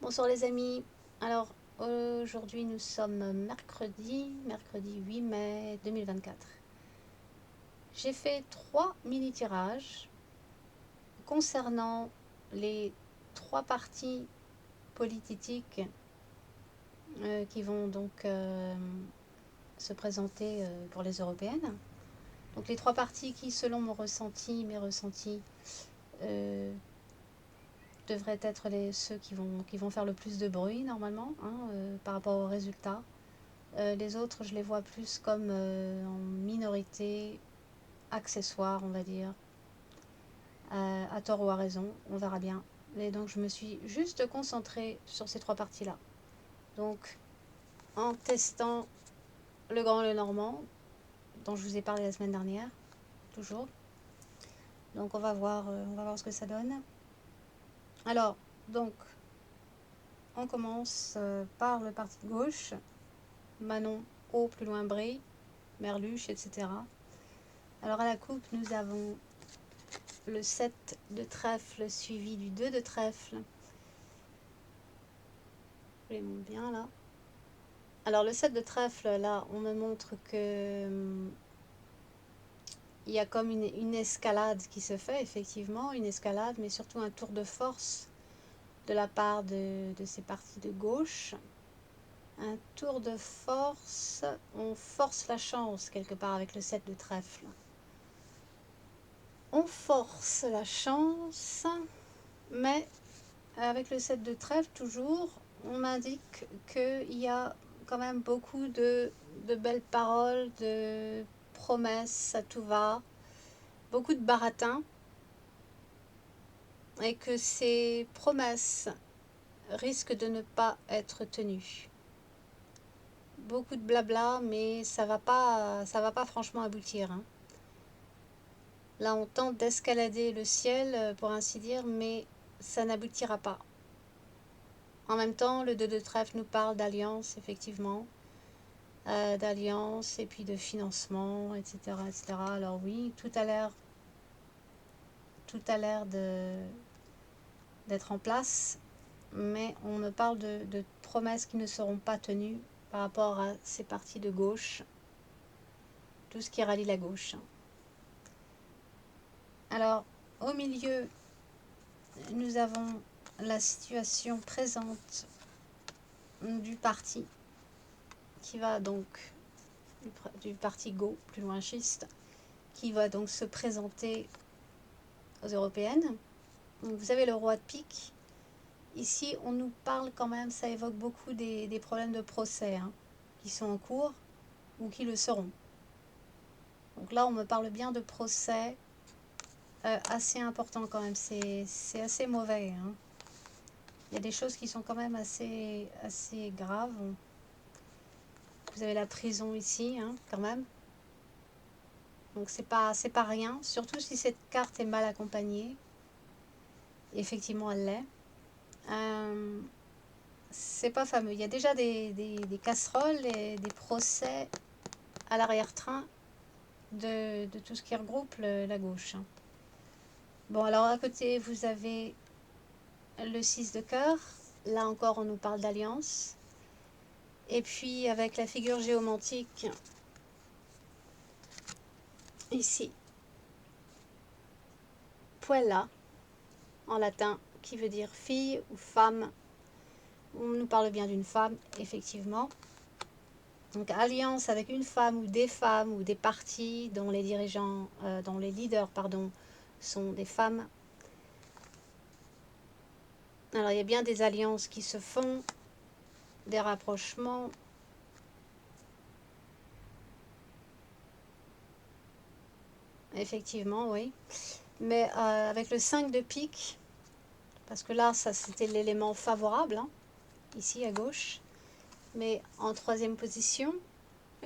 Bonsoir les amis. Alors aujourd'hui nous sommes mercredi 8 mai 2024. J'ai fait 3 mini tirages concernant les 3 partis politiques qui vont donc se présenter pour les européennes. Donc les 3 partis qui, selon mes ressentis, devraient être ceux qui vont faire le plus de bruit normalement, par rapport aux résultats. Les autres, je les vois plus comme en minorité, accessoire, on va dire, à tort ou à raison, on verra bien. Et donc je me suis juste concentrée sur ces 3 parties-là. Donc en testant le grand et le normand, dont je vous ai parlé la semaine dernière, toujours. Donc on va voir ce que ça donne. Alors, donc, on commence par le parti de gauche, Manon, Au, plus loin Brie, Merluche, etc. Alors à la coupe, nous avons le 7 de trèfle suivi du 2 de trèfle. Je les montre bien là. Alors le 7 de trèfle, là, on me montre que il y a comme une escalade qui se fait, effectivement, une escalade, mais surtout un tour de force de la part de ces partis de gauche. Un tour de force, on force la chance quelque part avec le 7 de trèfle. On force la chance, mais avec le 7 de trèfle toujours, on m'indique qu'il y a quand même beaucoup de belles paroles, de promesses à tout va, beaucoup de baratin, et que ces promesses risquent de ne pas être tenues. Beaucoup de blabla, mais ça va pas franchement aboutir. Là, on tente d'escalader le ciel, pour ainsi dire, mais ça n'aboutira pas. En même temps, le 2 de trèfle nous parle d'alliance, effectivement. D'alliance et puis de financement, etc., etc. Alors oui, tout a l'air d'être en place, mais on me parle de promesses qui ne seront pas tenues par rapport à ces partis de gauche, tout ce qui rallie la gauche. Alors, au milieu, nous avons la situation présente du parti qui va donc du parti Go, plus loin schiste, qui va donc se présenter aux européennes. Donc vous avez le roi de pique. Ici, on nous parle quand même, ça évoque beaucoup des problèmes de procès qui sont en cours ou qui le seront. Donc là, on me parle bien de procès assez importants quand même. C'est assez mauvais. Il y a des choses qui sont quand même assez graves. Vous avez la prison ici, quand même. Donc c'est pas rien, surtout si cette carte est mal accompagnée. Effectivement, elle l'est. C'est pas fameux. Il y a déjà des casseroles et des procès à l'arrière-train de tout ce qui regroupe la gauche. Bon, alors à côté, vous avez le 6 de cœur. Là encore, on nous parle d'alliance. Et puis, avec la figure géomantique, ici, puella, en latin, qui veut dire fille ou femme. On nous parle bien d'une femme, effectivement. Donc, alliance avec une femme ou des partis dont les dirigeants, dont les leaders, sont des femmes. Alors, il y a bien des alliances qui se font, des rapprochements. Effectivement, oui. Mais avec le 5 de pique, parce que là, ça c'était l'élément favorable, ici à gauche. Mais en troisième position,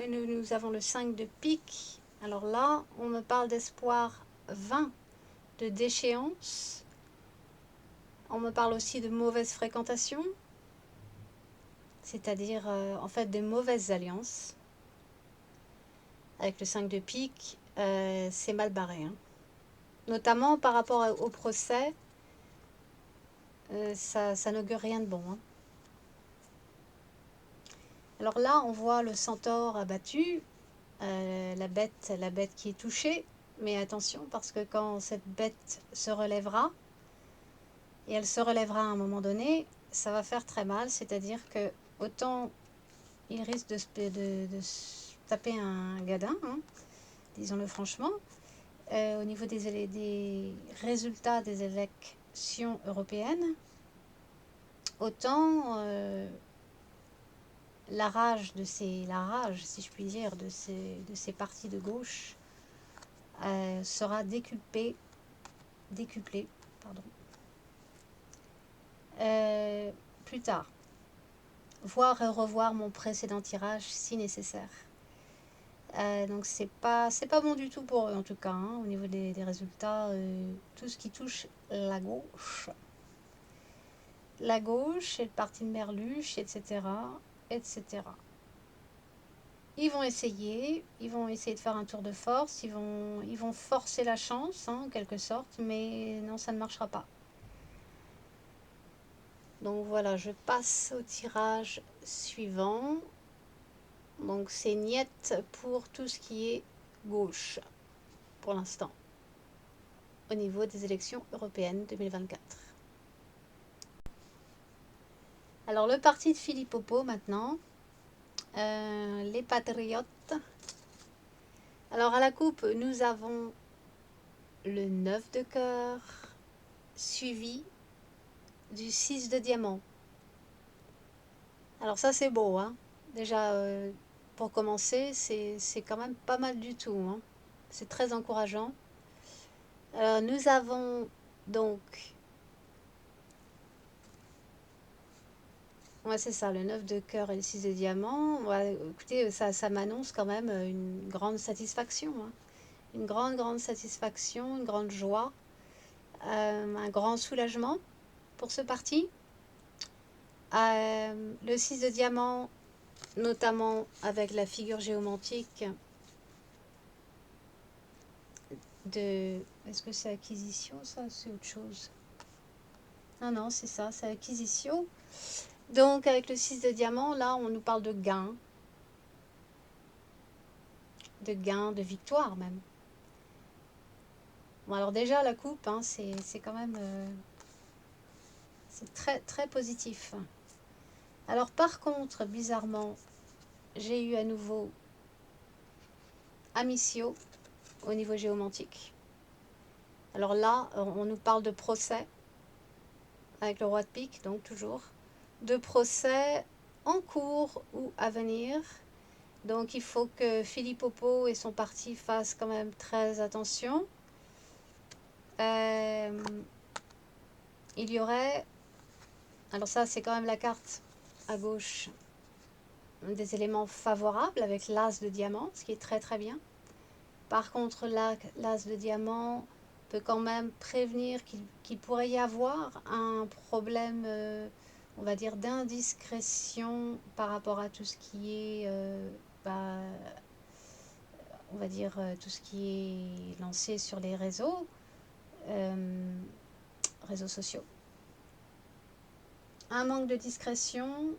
nous avons le 5 de pique. Alors là, on me parle d'espoir 20 de déchéance. On me parle aussi de mauvaise fréquentation, c'est-à-dire en fait de mauvaises alliances. Avec le 5 de pique, c'est mal barré. Notamment par rapport au procès, ça n'augure rien de bon. Alors là, on voit le centaure abattu, la bête qui est touchée. Mais attention, parce que quand cette bête se relèvera, et elle se relèvera à un moment donné, ça va faire très mal. C'est-à-dire que autant il risque de se taper un gadin, hein, disons-le franchement, au niveau des résultats des élections européennes, autant la rage, si je puis dire, de ces partis de gauche sera décuplée, pardon, plus tard, voir et revoir mon précédent tirage si nécessaire. Donc c'est pas bon du tout pour eux en tout cas, hein, au niveau des résultats, tout ce qui touche la gauche et le parti de Merluche, etc., etc. Ils vont essayer de faire un tour de force, ils vont forcer la chance, hein, en quelque sorte, mais non, ça ne marchera pas. Donc voilà, je passe au tirage suivant. Donc c'est niette pour tout ce qui est gauche, pour l'instant, au niveau des élections européennes 2024. Alors le parti de Philippe Popo maintenant, les Patriotes. Alors à la coupe, nous avons le 9 de cœur, suivi du 6 de diamant. Alors ça c'est beau, hein. Déjà, pour commencer, c'est quand même pas mal du tout, hein. C'est très encourageant. Alors nous avons donc, ouais, c'est ça, le 9 de cœur et le 6 de diamant. Ouais, écoutez, ça m'annonce quand même une grande satisfaction, hein. Une grande satisfaction, une grande joie, un grand soulagement pour ce parti. Le 6 de diamant, notamment avec la figure géomantique de... Est-ce que c'est acquisition, ça? C'est autre chose. Ah non, c'est ça, c'est acquisition. Donc, avec le 6 de diamant, là, on nous parle de gain, de victoire même. Bon, alors déjà, la coupe, hein, c'est quand même... c'est très positif. Alors, par contre, bizarrement, j'ai eu à nouveau Amicio au niveau géomantique. Alors là, on nous parle de procès avec le roi de pique, donc toujours, de procès en cours ou à venir. Donc il faut que Philippe Popo et son parti fassent quand même très attention. Il y aurait, alors ça c'est quand même la carte à gauche, des éléments favorables avec l'as de diamant, ce qui est très bien. Par contre, l'as de diamant peut quand même prévenir qu'il pourrait y avoir un problème, on va dire, d'indiscrétion par rapport à tout ce qui est, on va dire, tout ce qui est lancé sur les réseaux sociaux. Un manque de discrétion,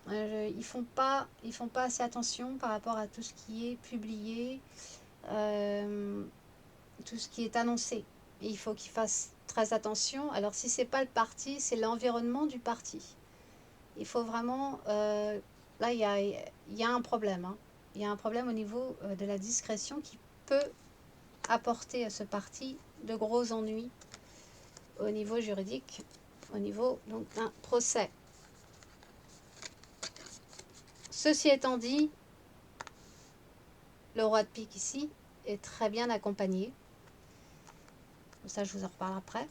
ils font pas assez attention par rapport à tout ce qui est publié, tout ce qui est annoncé. Et il faut qu'ils fassent très attention. Alors si c'est pas le parti, c'est l'environnement du parti. Il faut vraiment... là, il y a un problème, hein. Il y a un problème au niveau de la discrétion qui peut apporter à ce parti de gros ennuis au niveau juridique, au niveau donc d'un procès. Ceci étant dit, le roi de pique ici est très bien accompagné. Ça, je vous en reparle après.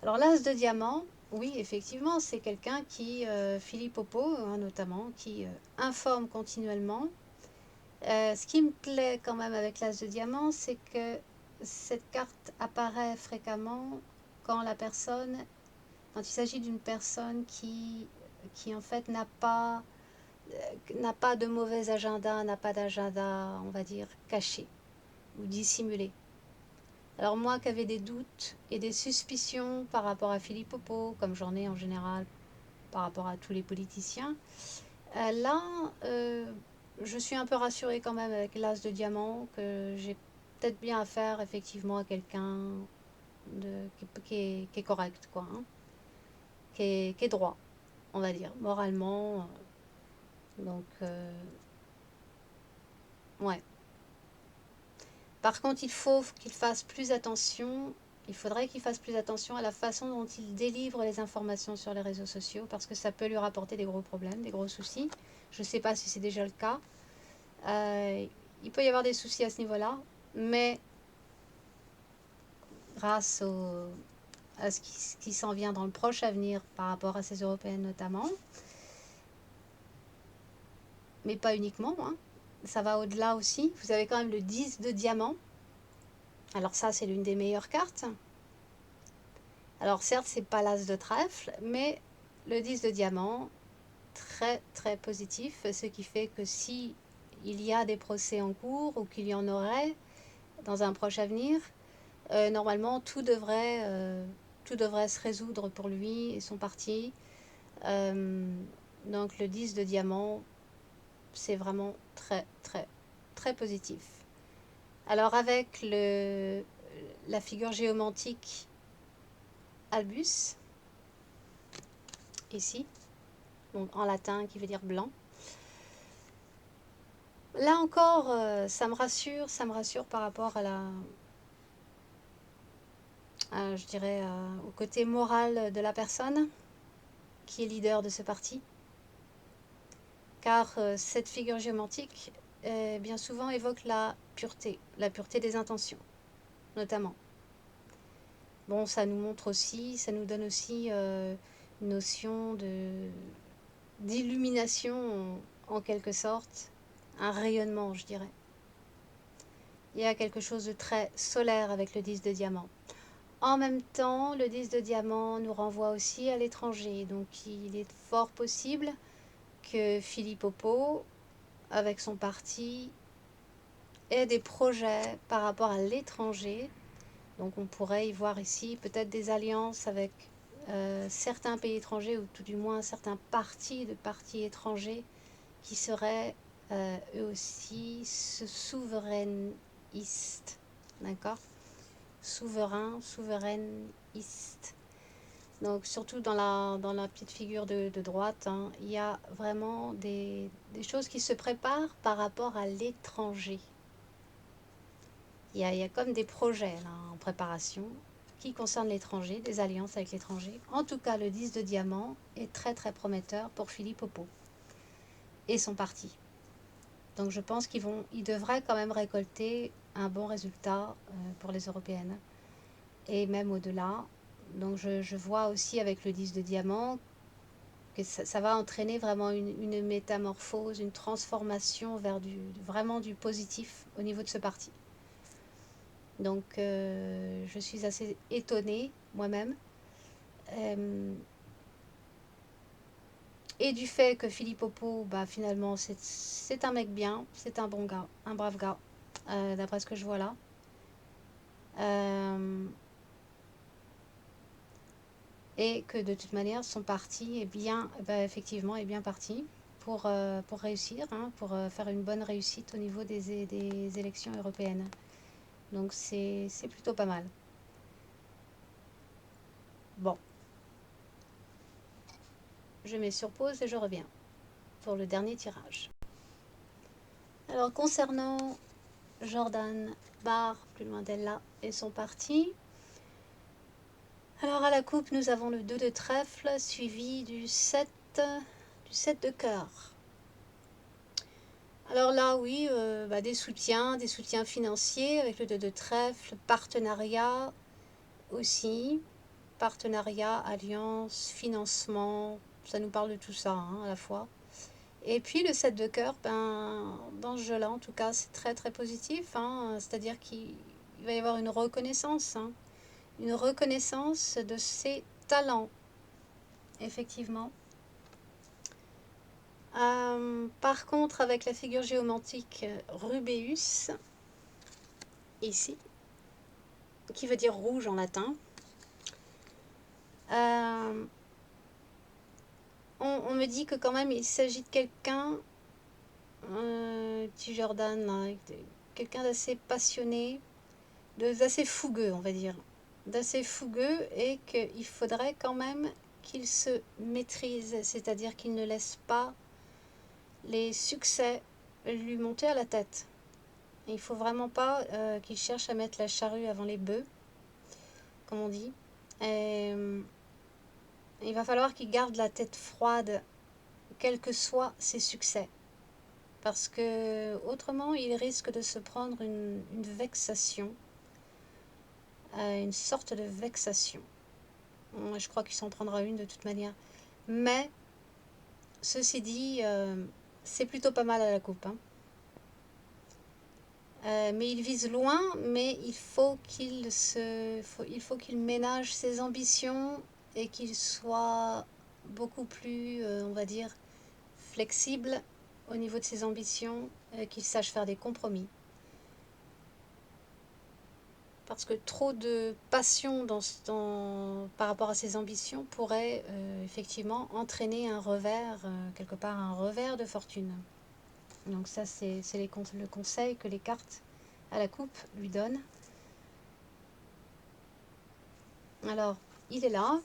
Alors l'as de diamant, oui, effectivement, c'est quelqu'un qui, Philippe Popo, hein, notamment, qui informe continuellement. Ce qui me plaît quand même avec l'as de diamant, c'est que cette carte apparaît fréquemment quand il s'agit d'une personne qui en fait n'a pas de mauvais agenda, n'a pas d'agenda, on va dire, caché ou dissimulé. Alors moi qui avais des doutes et des suspicions par rapport à Philippe Popo, comme j'en ai en général par rapport à tous les politiciens, Là, je suis un peu rassurée quand même avec l'as de diamant, que j'ai peut-être bien affaire effectivement à quelqu'un qui est correct, quoi, hein, qui est droit, on va dire, moralement. Donc, ouais. Par contre, il faut qu'il fasse plus attention. Il faudrait qu'il fasse plus attention à la façon dont il délivre les informations sur les réseaux sociaux, parce que ça peut lui rapporter des gros problèmes, des gros soucis. Je ne sais pas si c'est déjà le cas. Il peut y avoir des soucis à ce niveau-là, mais grâce à ce qui s'en vient dans le proche avenir par rapport à ces européennes notamment, mais pas uniquement, hein. Ça va au-delà aussi. Vous avez quand même le 10 de diamant. Alors ça, c'est l'une des meilleures cartes. Alors certes, c'est pas l'as de trèfle, mais le 10 de diamant, très très positif, ce qui fait que si il y a des procès en cours ou qu'il y en aurait dans un proche avenir, normalement tout devrait se résoudre pour lui et son parti. Euh, donc le 10 de diamant, c'est vraiment très très très positif. Alors avec la figure géomantique Albus, ici, donc en latin qui veut dire blanc. Là encore, ça me rassure par rapport je dirais, au côté moral de la personne qui est leader de ce parti. Car cette figure géomantique, bien souvent, évoque la pureté des intentions, notamment. Bon, ça nous montre aussi, ça nous donne aussi une notion d'illumination en quelque sorte, un rayonnement, je dirais. Il y a quelque chose de très solaire avec le 10 de diamant. En même temps, le 10 de diamant nous renvoie aussi à l'étranger. Donc il est fort possible que Philippe Oppo, avec son parti, ait des projets par rapport à l'étranger. Donc on pourrait y voir ici peut-être des alliances avec certains pays étrangers, ou tout du moins certains partis de partis étrangers qui seraient eux aussi souverainistes. D'accord? Souverainiste. Donc surtout dans la petite figure de droite, hein, il y a vraiment des choses qui se préparent par rapport à l'étranger. Il y a comme des projets là, en préparation qui concernent l'étranger, des alliances avec l'étranger. En tout cas, le 10 de diamant est très très prometteur pour Philippe Oppo et son parti. Donc je pense ils devraient quand même récolter un bon résultat pour les européennes. Et même au-delà. Donc je vois aussi avec le 10 de diamant que ça va entraîner vraiment une métamorphose, une transformation vers vraiment du positif au niveau de ce parti. Donc je suis assez étonnée moi-même. Et du fait que Philippe Oppo, bah, finalement, c'est un mec bien, c'est un bon gars, un brave gars, d'après ce que je vois là. Et que de toute manière, son parti est bien, bah, effectivement, est bien parti pour réussir, hein, pour faire une bonne réussite au niveau des élections européennes. Donc c'est plutôt pas mal. Bon, je mets sur pause et je reviens pour le dernier tirage. Alors concernant Jordan Barr, plus loin d'elle là, et son parti. Alors à la coupe, nous avons le 2 de trèfle suivi du 7 de cœur. Alors là, oui, bah, des soutiens financiers avec le 2 de trèfle, partenariat aussi, partenariat, alliance, financement, ça nous parle de tout ça hein, à la fois. Et puis le 7 de cœur, ben, dans ce jeu-là, en tout cas, c'est très très positif, hein, c'est-à-dire qu'il va y avoir une reconnaissance, hein, une reconnaissance de ses talents, effectivement. Par contre, avec la figure géomantique Rubéus, ici, qui veut dire rouge en latin, on on me dit que quand même il s'agit de quelqu'un, petit Jordan, là, quelqu'un d'assez passionné, d'assez fougueux, on va dire. D'assez fougueux, et qu'il faudrait quand même qu'il se maîtrise, c'est-à-dire qu'il ne laisse pas les succès lui monter à la tête. Il ne faut vraiment pas qu'il cherche à mettre la charrue avant les bœufs, comme on dit. Et, il va falloir qu'il garde la tête froide, quels que soient ses succès. Parce que autrement, il risque de se prendre une vexation, une sorte de vexation. Je crois qu'il s'en prendra une de toute manière. Mais, ceci dit, c'est plutôt pas mal à la coupe. Hein. Mais il vise loin, mais il faut qu'il ménage ses ambitions et qu'il soit beaucoup plus, on va dire, flexible au niveau de ses ambitions, qu'il sache faire des compromis. Parce que trop de passion par rapport à ses ambitions pourrait effectivement entraîner un revers, quelque part un revers de fortune. Donc ça, c'est le conseil que les cartes à la coupe lui donnent. Alors, il est là.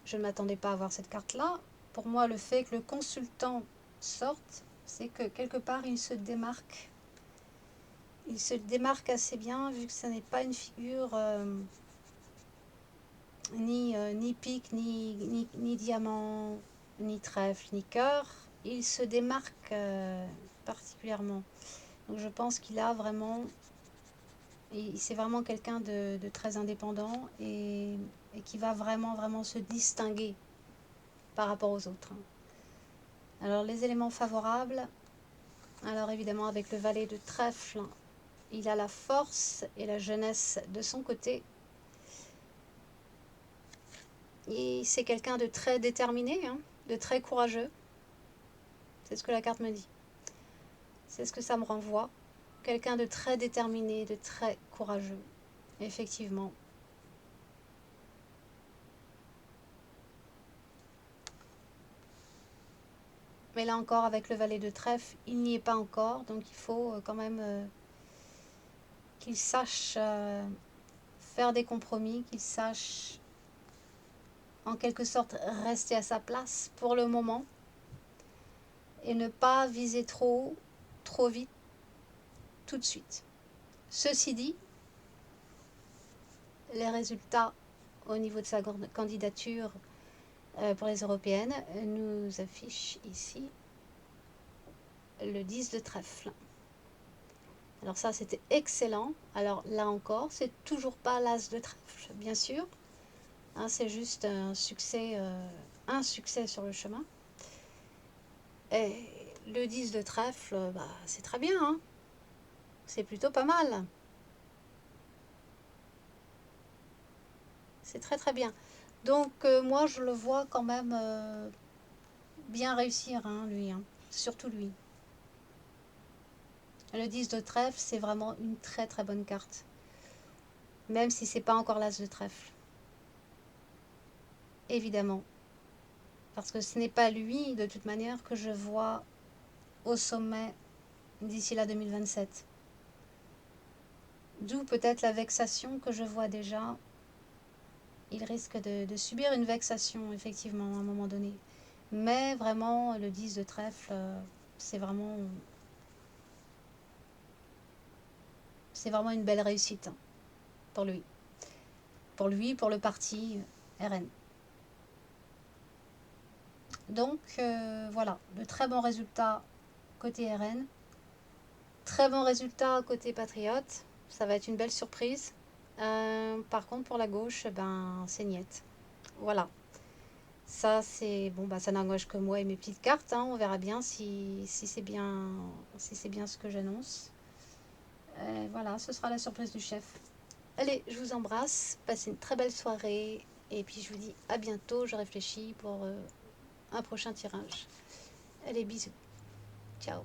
Je ne m'attendais pas à voir cette carte-là. Pour moi, le fait que le consultant sorte, c'est que quelque part, il se démarque. Il se démarque assez bien, vu que ce n'est pas une figure ni pique, ni diamant, ni trèfle, ni cœur. Il se démarque particulièrement. Donc je pense qu'il a vraiment... C'est vraiment quelqu'un de très indépendant et qui va vraiment se distinguer par rapport aux autres. Alors les éléments favorables, alors évidemment avec le valet de trèfle, il a la force et la jeunesse de son côté. Et c'est quelqu'un de très déterminé, hein, de très courageux. C'est ce que la carte me dit. C'est ce que ça me renvoie. Quelqu'un de très déterminé, de très courageux. Effectivement. Mais là encore, avec le valet de trèfle, il n'y est pas encore. Donc il faut quand même qu'il sache faire des compromis, qu'il sache en quelque sorte rester à sa place pour le moment. Et ne pas viser trop vite, tout de suite. Ceci dit, les résultats au niveau de sa candidature pour les européennes nous affichent ici le 10 de trèfle. Alors ça, c'était excellent. Alors là encore, c'est toujours pas l'as de trèfle, bien sûr. Hein, c'est juste un succès sur le chemin. Et le 10 de trèfle, c'est très bien. Hein, c'est plutôt pas mal. C'est très bien. Donc moi, je le vois quand même bien réussir, hein, lui. Hein, surtout lui. Le 10 de trèfle, c'est vraiment une très bonne carte. Même si c'est pas encore l'as de trèfle. Évidemment. Parce que ce n'est pas lui, de toute manière, que je vois au sommet d'ici là 2027. D'où peut-être la vexation que je vois déjà. Il risque de subir une vexation, effectivement, à un moment donné. Mais vraiment, le 10 de trèfle, c'est vraiment une belle réussite, hein, pour lui. Pour le parti RN. Donc, voilà, de très bons résultats côté RN. Très bon résultat côté Patriote. Ça va être une belle surprise. Par contre, pour la gauche, c'est niette. Voilà. Ça, c'est bon, ça n'engage que moi et mes petites cartes. Hein. On verra bien si c'est bien, ce que j'annonce. Voilà, ce sera la surprise du chef. Allez, je vous embrasse. Passez une très belle soirée. Et puis, je vous dis à bientôt. Je réfléchis pour un prochain tirage. Allez, bisous. Ciao.